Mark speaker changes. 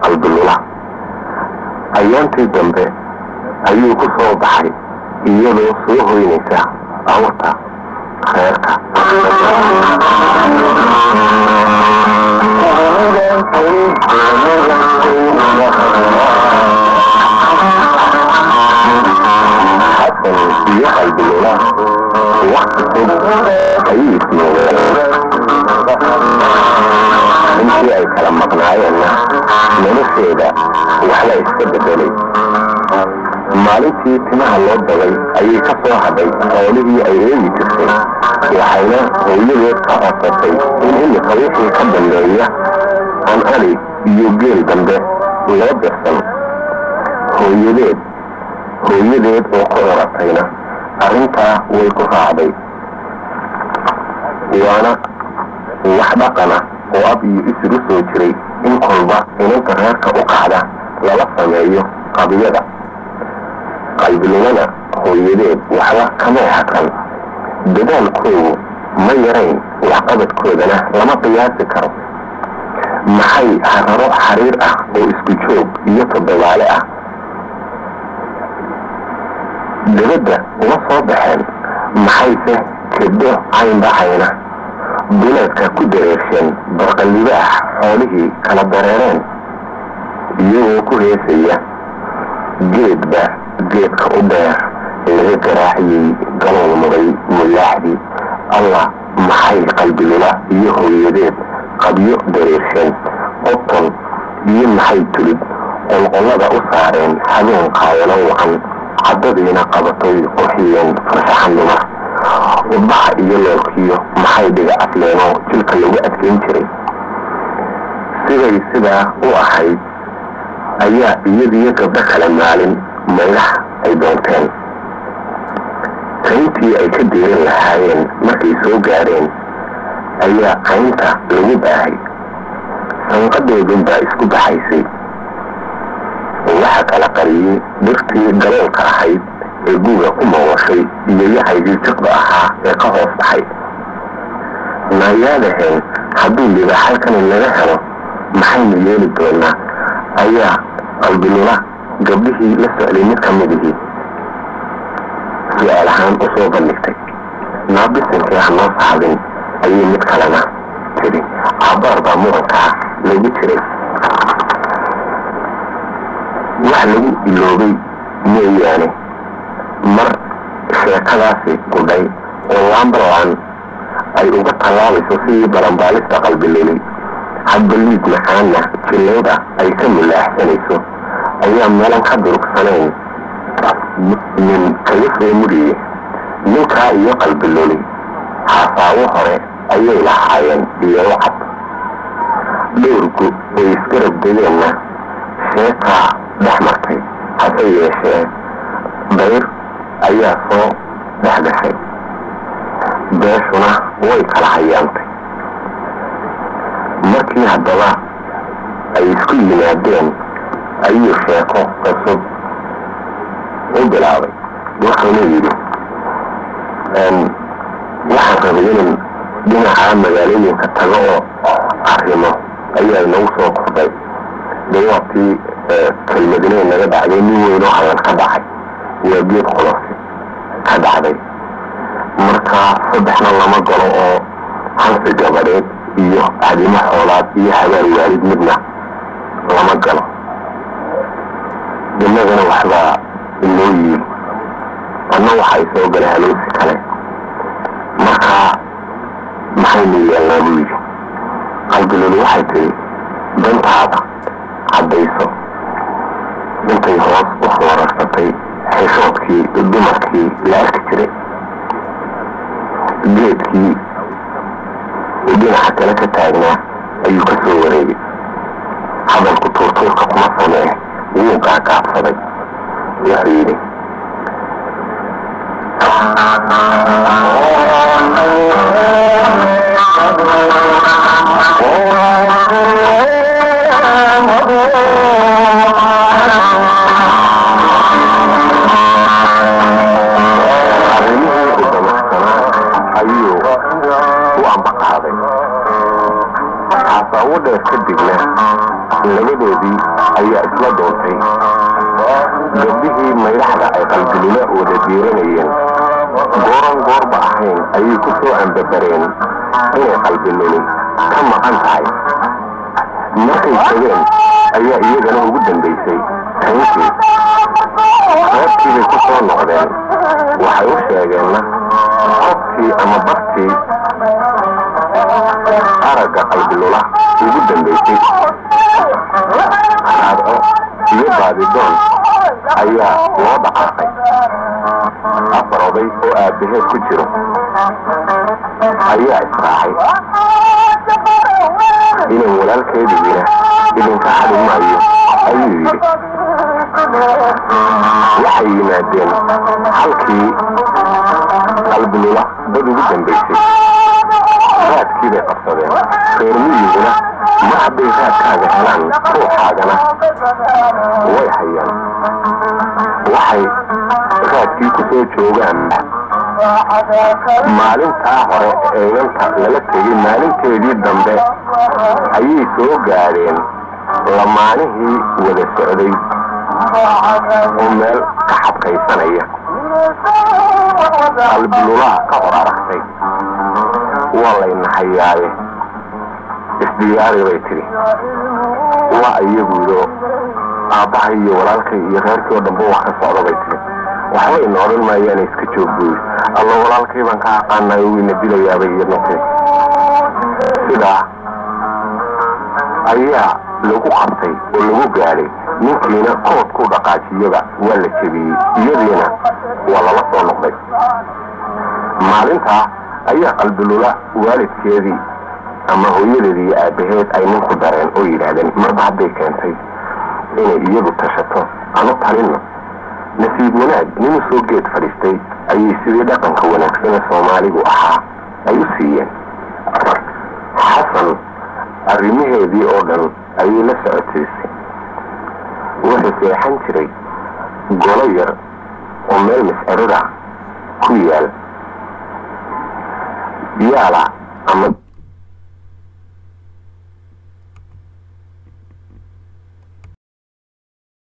Speaker 1: قلب الله أيامتي جنبه أيوه صوبحي iyadoo soo hoynaysa awrta khayrka xasan iyo qalbilola waqti fog ayay isnoogeen intii ay kala maqnaayeenna nolosheeda waxla iska bedelay maalintii timaha loo dagay ayay ka soo hadhay xoolihii ay eegi jirtay waxayna hooyadeed ka codsatay in imika wixii ka dambeeya aan ari iyo geel dambe loo dirsan hooyadeed oo ku oratayna arrintaa way ku raacday waana wax dhaqana oo ab iyo isugu soo jiray in kolba inanta reerka u kacda lala sameeyo qadiyada qalbilana hooyadeed waxba kama hakan dadaalkoodu ma yarayn waxqabadkoodana lama qiyaasi karo maxay hararo xariir ah oo isku joog iyo toddobaale ah dabadda uma soo baxeen maxayse keddo caynbacayna duleedka ku dareersheen barqalliba ah xoolihii kala dareereen iyagoo ku heesaya geedba geedka u dheer laga garaaciyey galool muday mulaaxdii allah maxay qalbilula iyo hooyadeed qabyo dareersheen qobton iyo maxay tulid qolqollada u saareen habeen qaayalo wacan caddadiina qabatay qurxiyeen farshaxan dumar ubaxa iyo loolkiyo maxay dhiga afleenoo jilka lagu adkayn jiray siday sidaa u ahayd ayaa iyadiyo gabdho kale maalin maylaha ay doonteen qayntii ay ka diiran lahaayeen markay soo gaareen ayaa qaynta lagu baahay sanqadoodunbaa isku baxaysay waxa kala qariyey dhirtii galoolka ahayd ee guuga ku mawashay iyo yahaygii jiqda ahaa ee ka hoos baxay naayaadaheen hadduu liba halkani laga helo maxaynu yeeli doonaa ayaa qalbilula gabdhihii la socday mid ka midihii su'aal ahaan u soo bandhigtay naabisinkii ha noo saxabin ayay mid kalena tiri cabaar baa murankaa lagu jiray wax lagu iloobay mooyaane mar sheekadaasi gudhay oo lambarlaan ay uga tallaabayso sidii baranbaalista qalbiluli hadba liid maxaana jillayda ay ka mulaaxsanayso ayaa meelan ka durugsanayn nin kaga soo muriyey ninkaa iyo qalbiluli xaasaawo hore ayay lahaayeen iyo wacad dhowrku way isgarab degeenna sheekaa dhex martay hase yeeshee dayr ayaa soo dhex gashay beeshuna way kala hayaantay markii haddaba ay isku yimaadeen ayuu sheeko cusub u bilaabay wuxuuna yidhi waxaan rabay inan dhinaca magaalooyinka tago oo arrimo ayaa inagu soo kordhay dawaabtii kelmadinay naga dhacday nin weynoo hadal ka dhacay waa geed qolosi ka dhacday markaa saddexna lama galo oo hansi gabadheed iyo hadimo xoolaad iyo habaar waalid midna lama galo innagana waxbaa inoo yiil anna waxay soo galay haloosi kale markaa maxaynu yeelnaa buu yidhi qalbilulu waxay tiri dantaada caddayso intay hoos u foorarsatay xishoodkii dumarkii la arki jiray geedkii dhinaca kale ka taagnaa ayuu ka soo wareegay hadalku tuurtuurka kuma samee wuu gaagaabsaday wuxuu yidhi فأولا كدبنا لبدودي أي أسلا دونتي قبله ما يلحظة أي قلب لله ودبيرانيين قوران قور بأحين أي كسو عن ببرين أي قلب لله كما قنطعي مركي كذين أي إيجانا وجدا بيسي تنكي قابتي بكسو نقدين وحيوش يا جنة قابتي أما بطي أرقى قلب لله وجدا بيسي هذا يبقى بدون أيها وضع عقي أفرضي وآبهي كجرو أيها إسراعي إنه ولالك يدينا إذن كحد معي أيها وحي مادين حلقي قلب الله بدو جدا بيسي فات كده قصدين خيرمي هنا ما حد يفات هذا هلان روح حاجنا ويحيان waxay raadkii ku soo joogaan maalintaa hore ee yanka lala tegay maalinteedii dambe ayay soo gaadheen lamaanihii wada socday oo meel ka xabkaysanaya qalbululaha ka hor aragtay waa laynaxayaaye isdiyaari bay tiri waa iyaguudo aabbahay iyo walaalkay iyo reerkii oo dhanba wax ka socda bay tiri waxba ina odhan maayaan iska joogbuy alla walaalkay baan ka aqaanayo wayna dilayaabay iyo noqday sidaa ayaa lagu qabtay oo lagu gaadhay ninkiina kood ku dhaqaajiyaba waa la jebiyey iyadiina waa lala soo noqday maalintaa ayaa qalbulula waalidkeedii ama hooyadeedii iyo aabaheed ay ninku dareen oo yidhaahdeen marba hadday keentay inay iyadu tashato anu talinno nasiib wanaag ninu soo geed fadhiistay ayay sidii dhaqanka wanaagsane soomaaligu ahaa ay u siiyeen xasan arrimaheedii oo dhan ayay la socotaysay wuxuu seexan jiray golo yar oo meel mas'arada ku yaal yaala